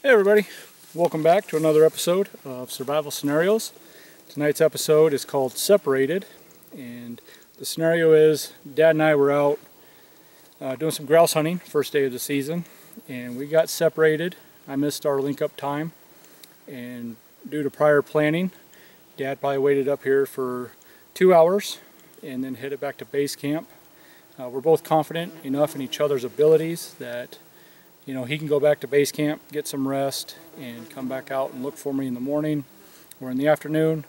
Hey everybody, welcome back to another episode of Survival Scenarios. Tonight's episode is called Separated, and the scenario is Dad and I were out doing some grouse hunting, first day of the season, and we got separated. I missed our link up time, and due to prior planning, Dad probably waited up here for 2 hours and then headed back to base camp. We're both confident enough in each other's abilities that he can go back to base camp, get some rest, and come back out and look for me in the morning or in the afternoon,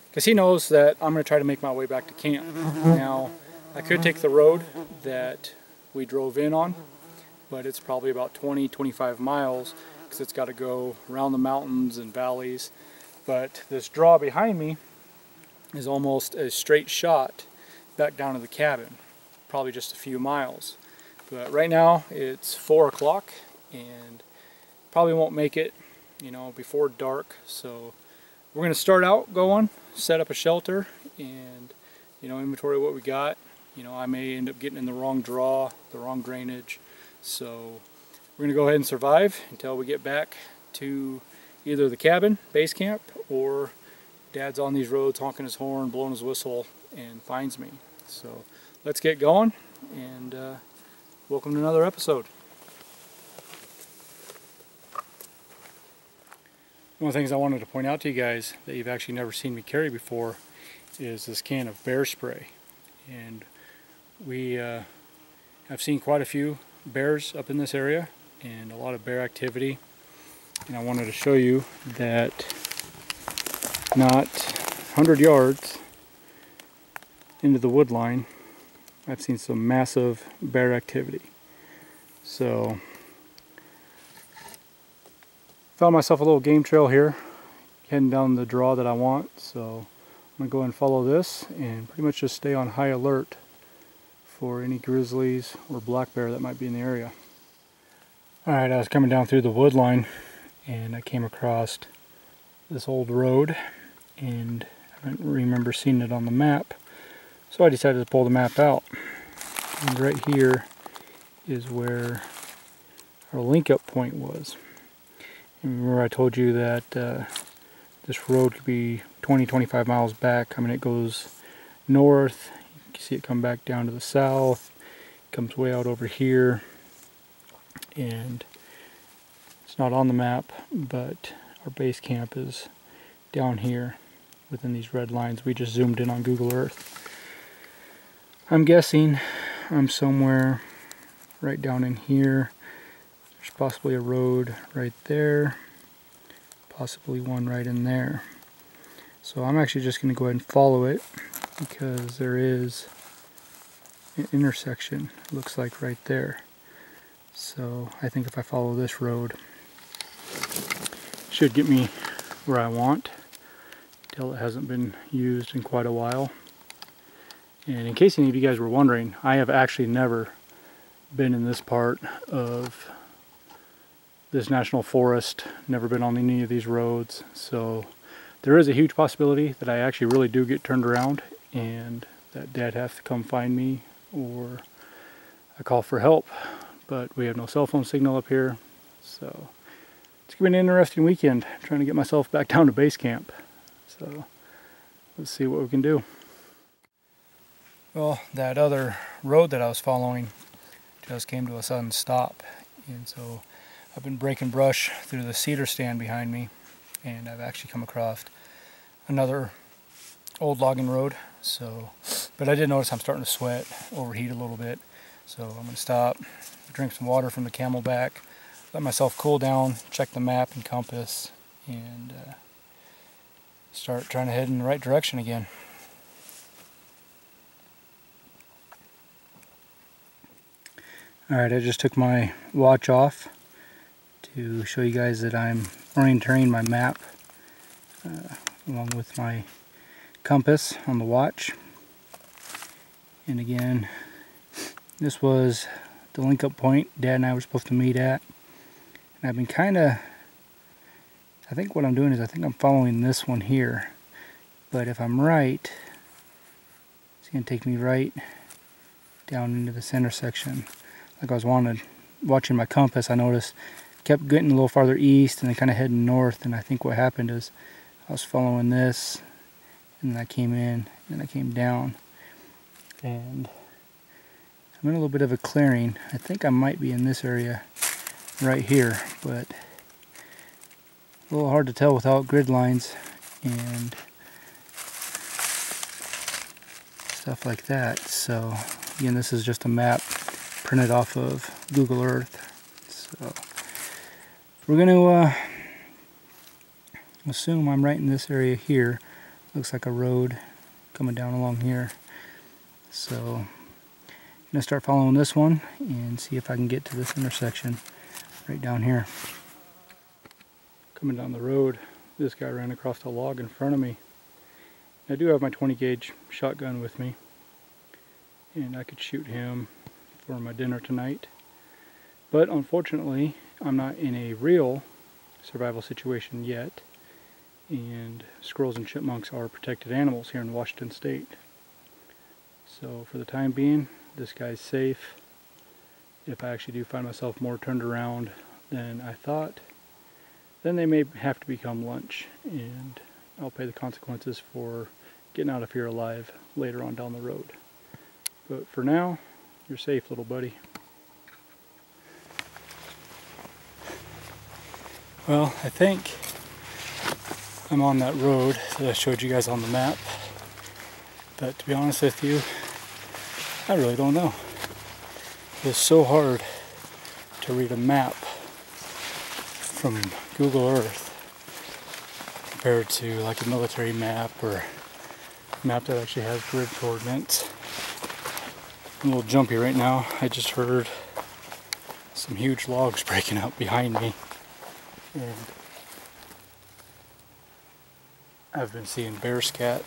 because he knows that I'm going to try to make my way back to camp. Now, I could take the road that we drove in on, but it's probably about 20-25 miles because it's got to go around the mountains and valleys. But this draw behind me is almost a straight shot back down to the cabin, probably just a few miles. But right now it's 4 o'clock and probably won't make it, before dark. So we're going to start out going, set up a shelter, and inventory what we got. I may end up getting in the wrong draw, the wrong drainage. So we're going to go ahead and survive until we get back to either the cabin, base camp, or Dad's on these roads honking his horn, blowing his whistle, and finds me. So let's get going, and welcome to another episode. One of the things I wanted to point out to you guys that you've actually never seen me carry before is this can of bear spray. And we have seen quite a few bears up in this area and a lot of bear activity. And I wanted to show you that not 100 yards into the wood line, I've seen some massive bear activity. So found myself a little game trail here, heading down the draw that I want. So I'm going to go ahead and follow this and pretty much just stay on high alert for any grizzlies or black bear that might be in the area. Alright, I was coming down through the wood line and I came across this old road, and I don't remember seeing it on the map. So I decided to pull the map out, and right here is where our link-up point was. And remember I told you that this road could be 20-25 miles back. I mean, it goes north, you can see it come back down to the south, comes way out over here, and it's not on the map, but our base camp is down here within these red lines. We just zoomed in on Google Earth. I'm guessing I'm somewhere right down in here. There's possibly a road right there, possibly one right in there. So I'm actually just going to go ahead and follow it because there is an intersection, it looks like right there. So I think if I follow this road, it should get me where I want. Till it hasn't been used in quite a while. And in case any of you guys were wondering, I have actually never been in this part of this national forest, never been on any of these roads, so there is a huge possibility that I actually really do get turned around and that Dad has to come find me or I call for help. But we have no cell phone signal up here, so it's going to be an interesting weekend trying to get myself back down to base camp. So let's see what we can do. Well, that other road that I was following just came to a sudden stop, and so I've been breaking brush through the cedar stand behind me, and I've actually come across another old logging road. So, but I did notice I'm starting to sweat, overheat a little bit, so I'm going to stop, drink some water from the Camelback, let myself cool down, check the map and compass, and start trying to head in the right direction again. Alright, I just took my watch off to show you guys that I'm orienting my map along with my compass on the watch. And again, this was the link-up point Dad and I were supposed to meet at. And I've been I think what I'm doing is I think I'm following this one here. But if I'm right, it's going to take me right down into this intersection. Like I was watching my compass, I noticed kept getting a little farther east and then kind of heading north, and I think what happened is I was following this, and then I came in, and I came down, and I'm in a little bit of a clearing. I think I might be in this area right here, but a little hard to tell without grid lines and stuff like that. So again, this is just a map printed off of Google Earth. So we're going to assume I'm right in this area here. Looks like a road coming down along here. So I'm going to start following this one and see if I can get to this intersection right down here. Coming down the road, this guy ran across a log in front of me. I do have my 20 gauge shotgun with me, and I could shoot him for my dinner tonight. But unfortunately, I'm not in a real survival situation yet, and squirrels and chipmunks are protected animals here in Washington State. So for the time being, this guy's safe. If I actually do find myself more turned around than I thought, then they may have to become lunch, and I'll pay the consequences for getting out of here alive later on down the road. But for now, you're safe, little buddy. Well, I think I'm on that road that I showed you guys on the map, but to be honest with you, I really don't know. It's so hard to read a map from Google Earth compared to like a military map or a map that actually has grid coordinates. I'm a little jumpy right now. I just heard some huge logs breaking up behind me, and I've been seeing bear scat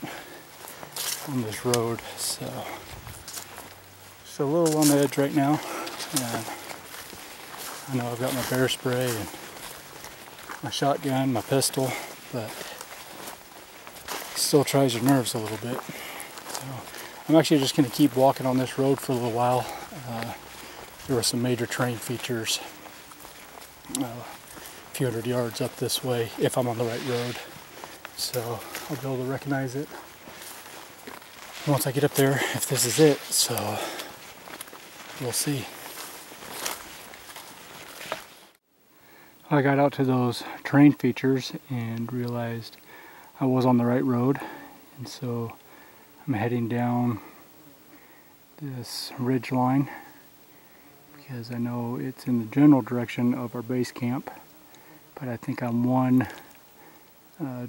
on this road, so just a little on the edge right now. And I know I've got my bear spray and my shotgun, my pistol, but it still tries your nerves a little bit. So I'm actually just going to keep walking on this road for a little while. There were some major terrain features a few hundred yards up this way, if I'm on the right road. So I'll be able to recognize it once I get up there, if this is it. So we'll see. I got out to those terrain features and realized I was on the right road, and so I'm heading down this ridge line because I know it's in the general direction of our base camp, but I think I'm one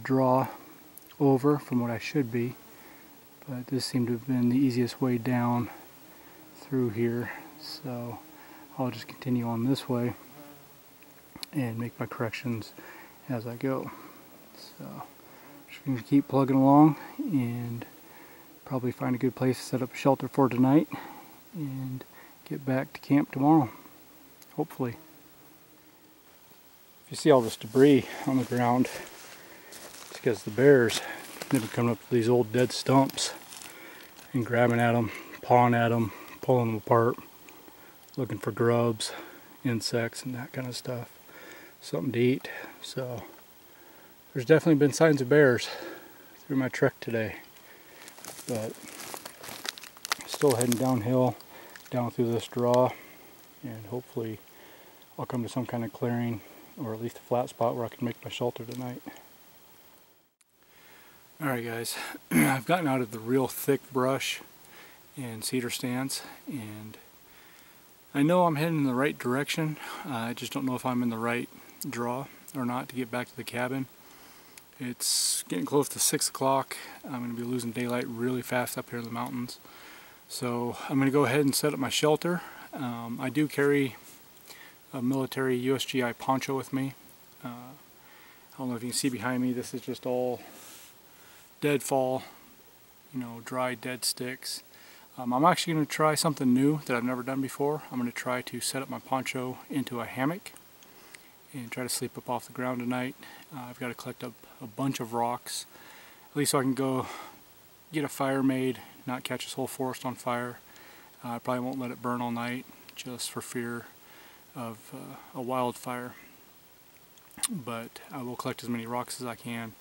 draw over from what I should be. But this seemed to have been the easiest way down through here, so I'll just continue on this way and make my corrections as I go. So just going to keep plugging along and probably find a good place to set up a shelter for tonight and get back to camp tomorrow, hopefully. If you see all this debris on the ground, it's because the bears, they've been coming up to these old dead stumps and grabbing at them, pawing at them, pulling them apart, looking for grubs, insects, and that kind of stuff. Something to eat. So there's definitely been signs of bears through my trek today, but still heading downhill, down through this draw, and hopefully I'll come to some kind of clearing, or at least a flat spot where I can make my shelter tonight. Alright guys, I've gotten out of the real thick brush and cedar stands, and I know I'm heading in the right direction. I just don't know if I'm in the right draw or not to get back to the cabin. It's getting close to 6 o'clock. I'm going to be losing daylight really fast up here in the mountains. So I'm going to go ahead and set up my shelter. I do carry a military USGI poncho with me. I don't know if you can see behind me, this is just all deadfall, dry dead sticks. I'm actually going to try something new that I've never done before. I'm going to try to set up my poncho into a hammock and try to sleep up off the ground tonight. I've got to collect up a bunch of rocks, at least so I can go get a fire made, not catch this whole forest on fire. I probably won't let it burn all night just for fear of a wildfire. but I will collect as many rocks as I can,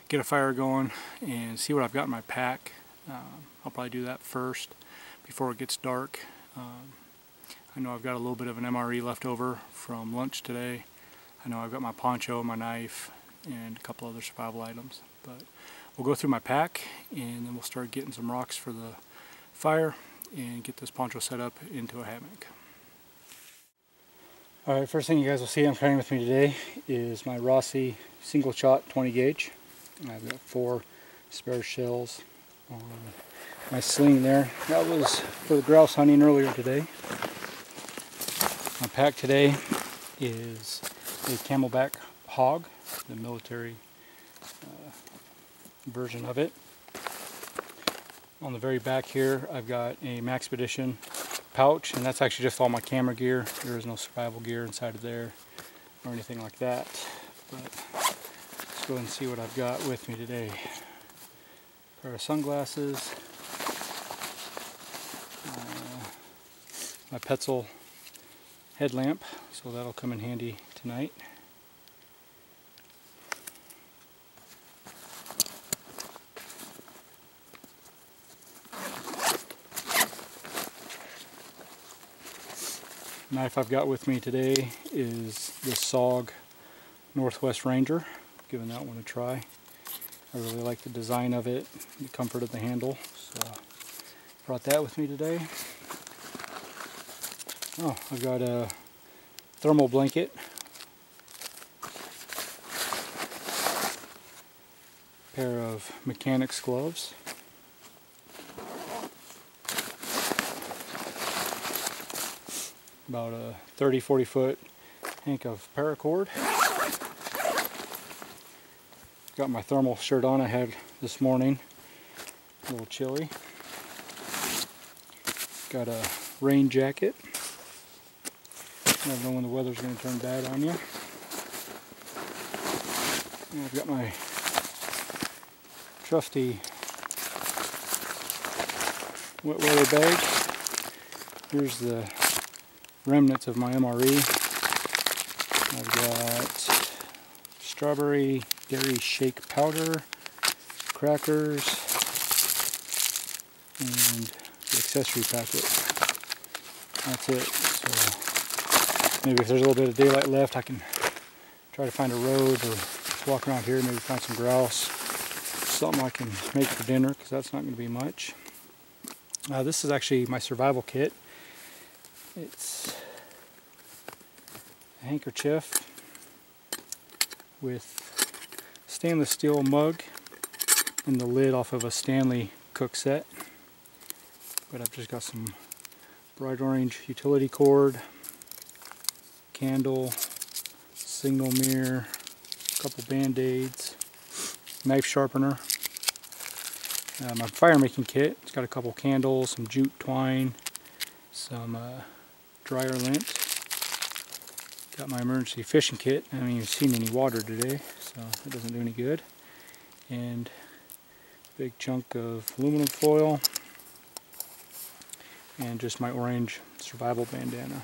get a fire going, and see what I've got in my pack. I'll probably do that first before it gets dark. I know I've got a little bit of an MRE left over from lunch today. I know I've got my poncho, my knife, and a couple other survival items. But we'll go through my pack, and then we'll start getting some rocks for the fire and get this poncho set up into a hammock. Alright, first thing you guys will see I'm carrying with me today is my Rossi single shot 20 gauge. I've got 4 spare shells on my sling there. That was for the grouse hunting earlier today. My pack today is a Camelback hog, the military version of it. On the very back here I've got a Maxpedition pouch, and that's actually just all my camera gear. There is no survival gear inside of there or anything like that. But let's go ahead and see what I've got with me today. A pair of sunglasses, my Petzl headlamp, so that'll come in handy tonight. Knife I've got with me today is this SOG Northwest Ranger. Giving that one a try. I really like the design of it, the comfort of the handle, so brought that with me today. Oh, I've got a thermal blanket, pair of mechanics gloves, about a 30-40 foot hank of paracord. Got my thermal shirt on I had this morning, a little chilly. Got a rain jacket. Never know when the weather's going to turn bad on you. And I've got my trusty wet weather bag. Here's the remnants of my MRE. I've got strawberry dairy shake powder, crackers, and the accessory packet. That's it. So maybe if there's a little bit of daylight left, I can try to find a road or walk around here, maybe find some grouse, something I can make for dinner, because that's not going to be much. This is actually my survival kit. It's a handkerchief with stainless steel mug and the lid off of a Stanley cook set. But I've just got some bright orange utility cord, candle, signal mirror, a couple band-aids, knife sharpener. My fire making kit, it's got a couple candles, some jute twine, some dryer lint. Got my emergency fishing kit. I haven't even seen any water today, so that doesn't do any good. And a big chunk of aluminum foil, and just my orange survival bandana.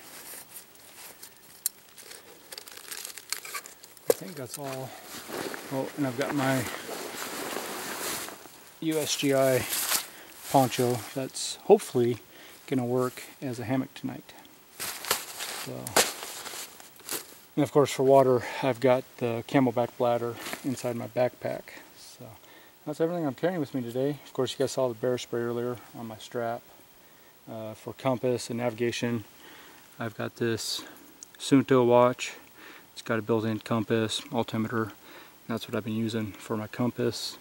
I think that's all. Oh, and I've got my USGI poncho that's hopefully going to work as a hammock tonight. So, and of course for water I've got the Camelback bladder inside my backpack. So that's everything I'm carrying with me today. Of course you guys saw the bear spray earlier on my strap. For compass and navigation I've got this Suunto watch. It's got a built-in compass, altimeter. That's what I've been using for my compass.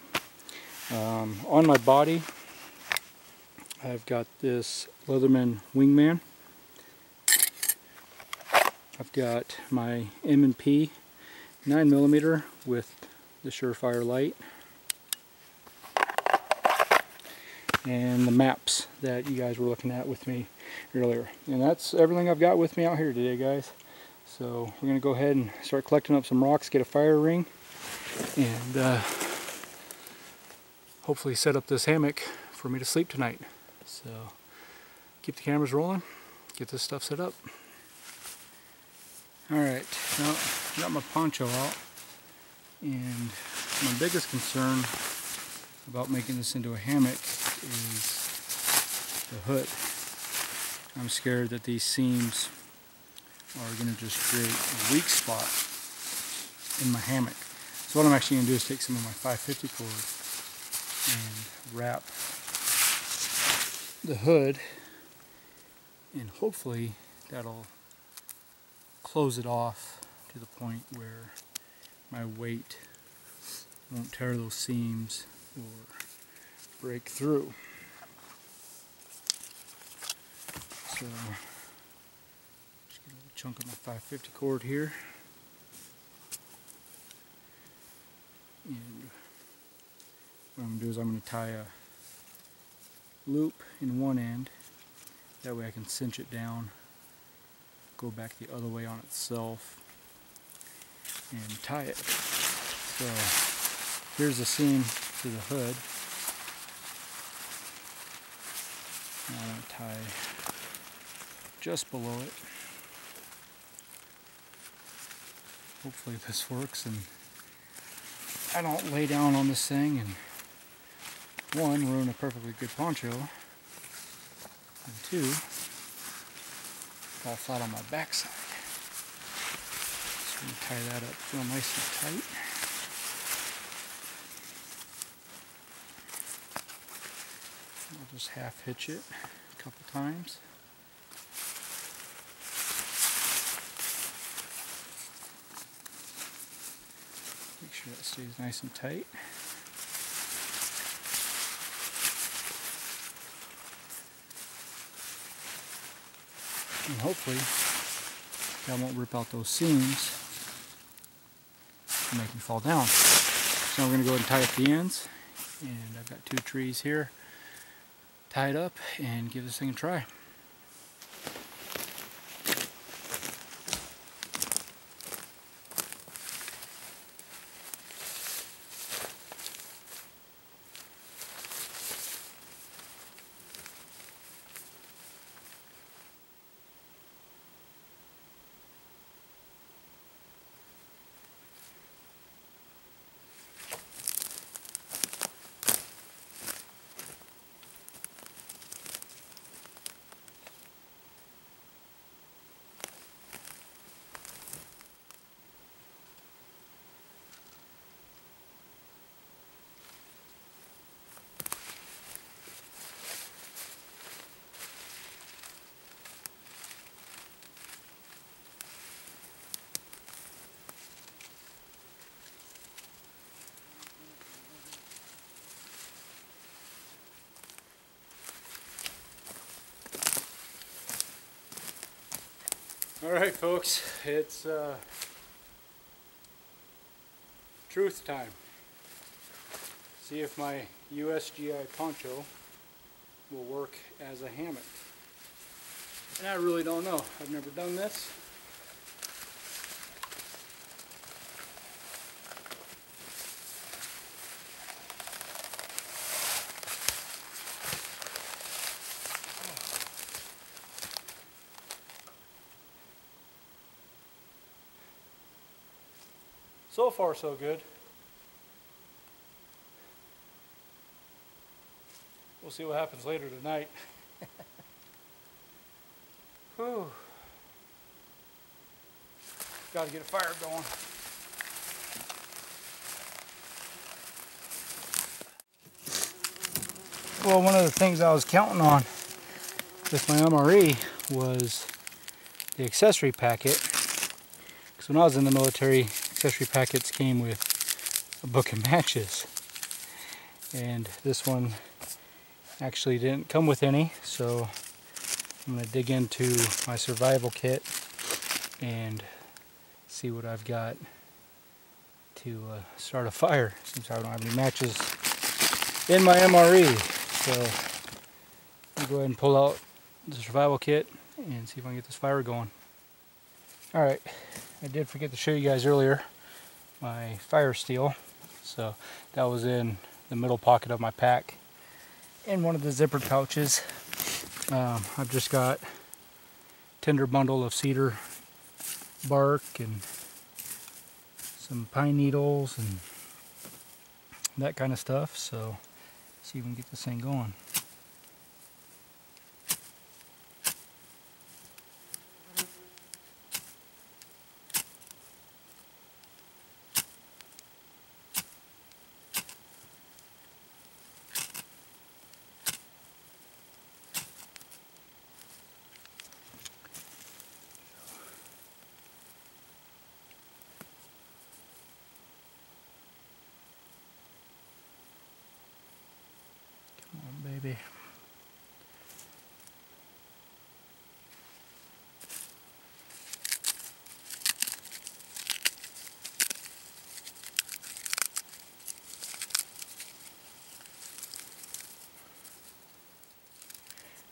On my body I've got this Leatherman Wingman. I've got my M&P 9mm with the Surefire light, and the maps that you guys were looking at with me earlier. And that's everything I've got with me out here today, guys. So we're going to go ahead and start collecting up some rocks, get a fire ring, and hopefully set up this hammock for me to sleep tonight. So keep the cameras rolling, get this stuff set up. Alright, now I got my poncho out, and my biggest concern about making this into a hammock is the hood. I'm scared that these seams are going to just create a weak spot in my hammock. So what I'm actually going to do is take some of my 550 cord and wrap the hood, and hopefully that'll close it off to the point where my weight won't tear those seams or break through. So just get a little chunk of my 550 cord here, and what I'm going to do is I'm going to tie a loop in one end, that way I can cinch it down, go back the other way on itself, and tie it. So here's the seam to the hood. Now I'm going to tie just below it. Hopefully this works and I don't lay down on this thing and one, ruin a perfectly good poncho, and two, fall flat on my backside. Just going to tie that up real nice and tight. I'll just half hitch it a couple times. Make sure that stays nice and tight. And hopefully that won't rip out those seams and make me fall down. So I'm going to go ahead and tie up the ends, and I've got 2 trees here tied up, and give this thing a try. Alright folks, it's truth time. See if my USGI poncho will work as a hammock. And I really don't know. I've never done this. So far, so good. We'll see what happens later tonight. Whew. Got to get a fire going. Well, one of the things I was counting on with my MRE was the accessory packet. Because when I was in the military, accessory packets came with a book of matches, and this one actually didn't come with any, so I'm going to dig into my survival kit and see what I've got to start a fire, since I don't have any matches in my MRE. So I'll go ahead and pull out the survival kit and see if I can get this fire going. Alright, I did forget to show you guys earlier my fire steel. So that was in the middle pocket of my pack in one of the zippered pouches. I've just got a tender bundle of cedar bark and some pine needles and that kind of stuff. So see if we can get this thing going. Come on, baby.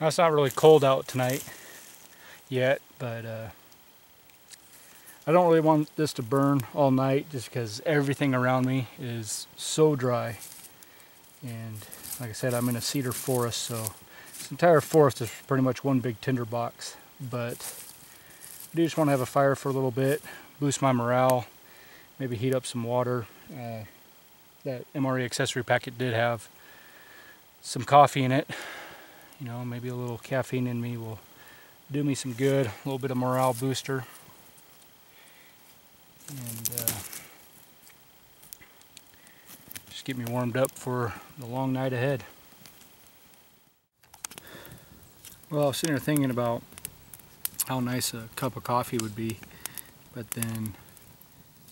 Now, it's not really cold out tonight yet, but I don't really want this to burn all night just because everything around me is so dry. And like I said, I'm in a cedar forest, so this entire forest is pretty much one big tinder box. But I do just want to have a fire for a little bit, boost my morale, maybe heat up some water. That MRE accessory packet did have some coffee in it. You know, maybe a little caffeine in me will do me some good, a little bit of morale booster. And just get me warmed up for the long night ahead. Well, I was sitting here thinking about how nice a cup of coffee would be, but then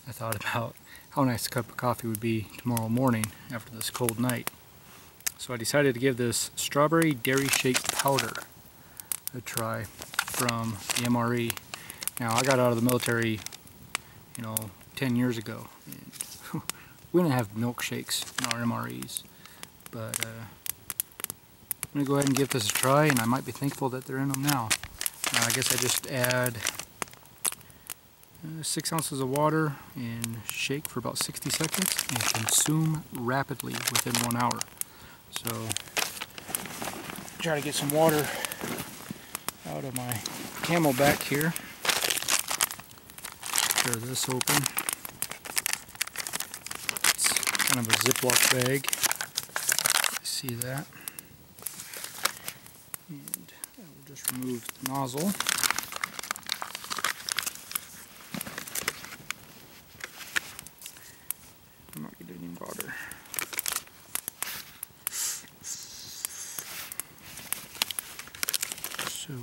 I thought about how nice a cup of coffee would be tomorrow morning after this cold night. So I decided to give this strawberry dairy shake powder a try from the MRE. Now, I got out of the military, 10 years ago, and we didn't have milkshakes in our MREs, but I'm going to go ahead and give this a try, and I might be thankful that they're in them now. I guess I just add 6 ounces of water and shake for about 60 seconds and consume rapidly within 1 hour. So try to get some water out of my Camelback here. Tear this open. It's kind of a Ziploc bag. See that? And I will just remove the nozzle. I'm not getting any water. So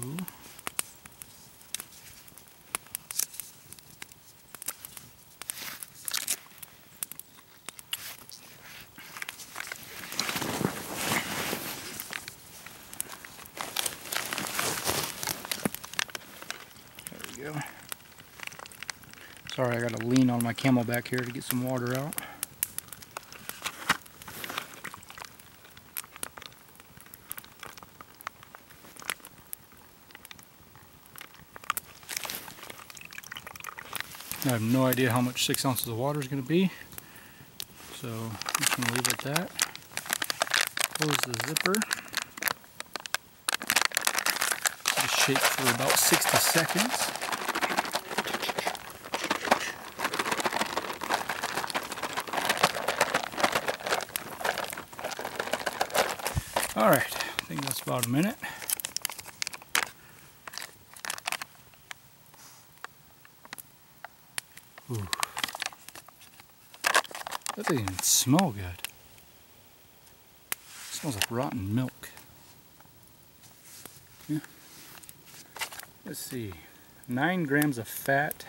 there we go. Sorry, I got to lean on my Camelback here to get some water out. I have no idea how much 6 ounces of water is going to be, so I'm just going to leave it at that. Close the zipper. Just shake for about 60 seconds. Alright, I think that's about a minute. Ooh. That doesn't even smell good. It smells like rotten milk. Yeah. Let's see. 9 grams of fat.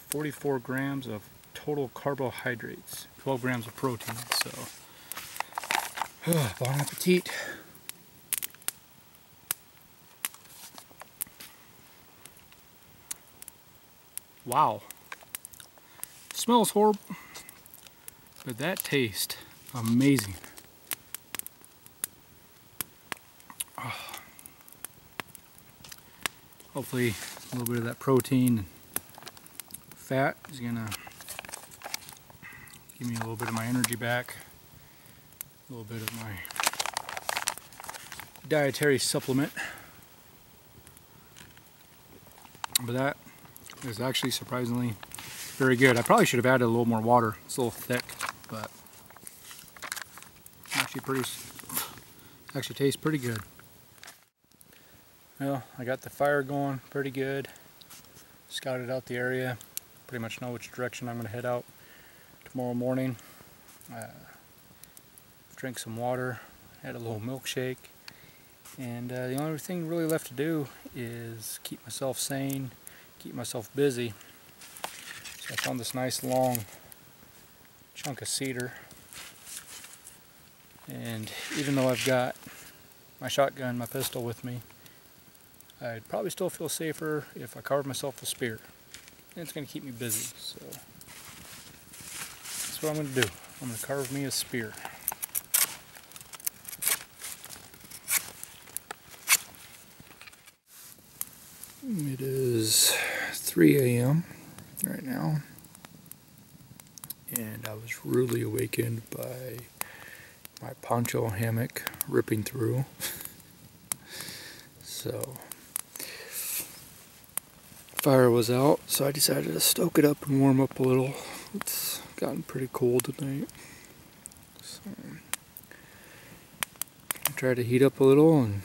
44 grams of total carbohydrates. 12 grams of protein. So, bon appetit. Wow. Smells horrible, but that tastes amazing. Oh. Hopefully a little bit of that protein and fat is gonna give me a little bit of my energy back, a little bit of my dietary supplement. But that is actually surprisingly very good. I probably should have added a little more water. It's a little thick, but actually tastes pretty good. Well, I got the fire going pretty good. Scouted out the area. Pretty much know which direction I'm going to head out tomorrow morning. Drink some water, had a little milkshake, and the only thing really left to do is keep myself sane, keep myself busy. So I found this nice long chunk of cedar, and even though I've got my shotgun, my pistol with me, I'd probably still feel safer if I carved myself a spear. And it's going to keep me busy, so that's what I'm going to do. I'm going to carve me a spear. It is 3 a.m. right now, and I was rudely awakened by my poncho hammock ripping through. So fire was out, so I decided to stoke it up and warm up a little. It's gotten pretty cold tonight, so I try to heat up a little and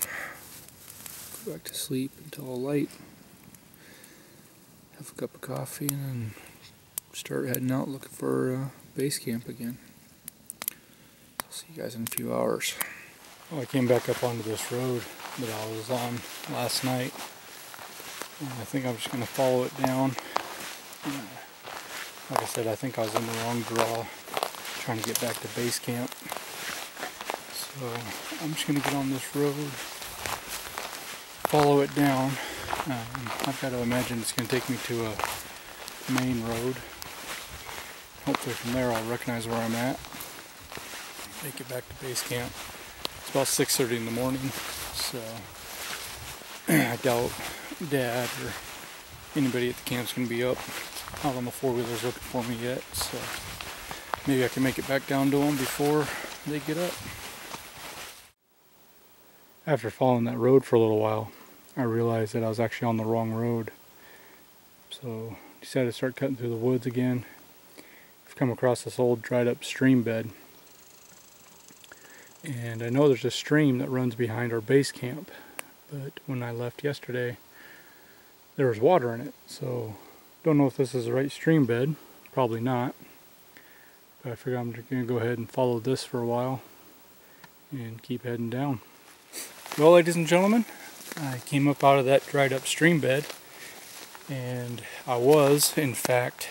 go back to sleep until light. Have a cup of coffee and then start heading out looking for base camp again. I'll see you guys in a few hours. Well, I came back up onto this road that I was on last night. And I think I'm just going to follow it down. Like I said, I think I was in the wrong draw trying to get back to base camp. So I'm just going to get on this road, follow it down. I've got to imagine it's going to take me to a main road. Hopefully from there I'll recognize where I'm at. Make it back to base camp. It's about 6:30 in the morning, so I doubt Dad or anybody at the camp's going to be up out on the four-wheelers looking for me yet, so maybe I can make it back down to them before they get up. After following that road for a little while, I realized that I was actually on the wrong road, so decided to start cutting through the woods again. I've come across this old dried up stream bed, and I know there's a stream that runs behind our base camp, but when I left yesterday there was water in it, so don't know if this is the right stream bed. Probably not, but I figure I'm just going to go ahead and follow this for a while and keep heading down. Well, ladies and gentlemen, I came up out of that dried up stream bed, and I was in fact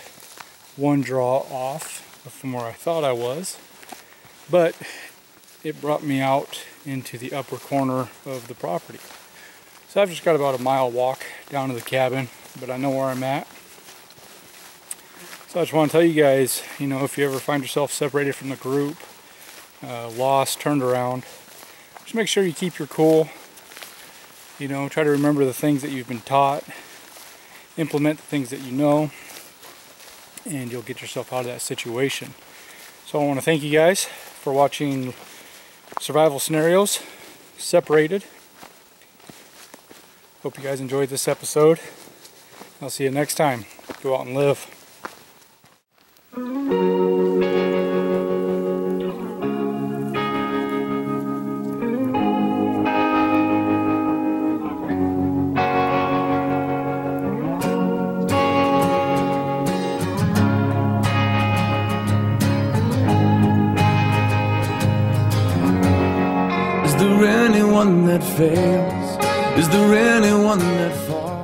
one draw off from where I thought I was, but it brought me out into the upper corner of the property. So I've just got about a mile walk down to the cabin, but I know where I'm at. So I just want to tell you guys, you know, if you ever find yourself separated from the group, lost, turned around, just make sure you keep your cool. You know, try to remember the things that you've been taught, implement the things that you know, and you'll get yourself out of that situation. So I want to thank you guys for watching Survival Scenarios Separated. Hope you guys enjoyed this episode. I'll see you next time. Go out and live. Is there anyone that fails? Is there anyone that falls?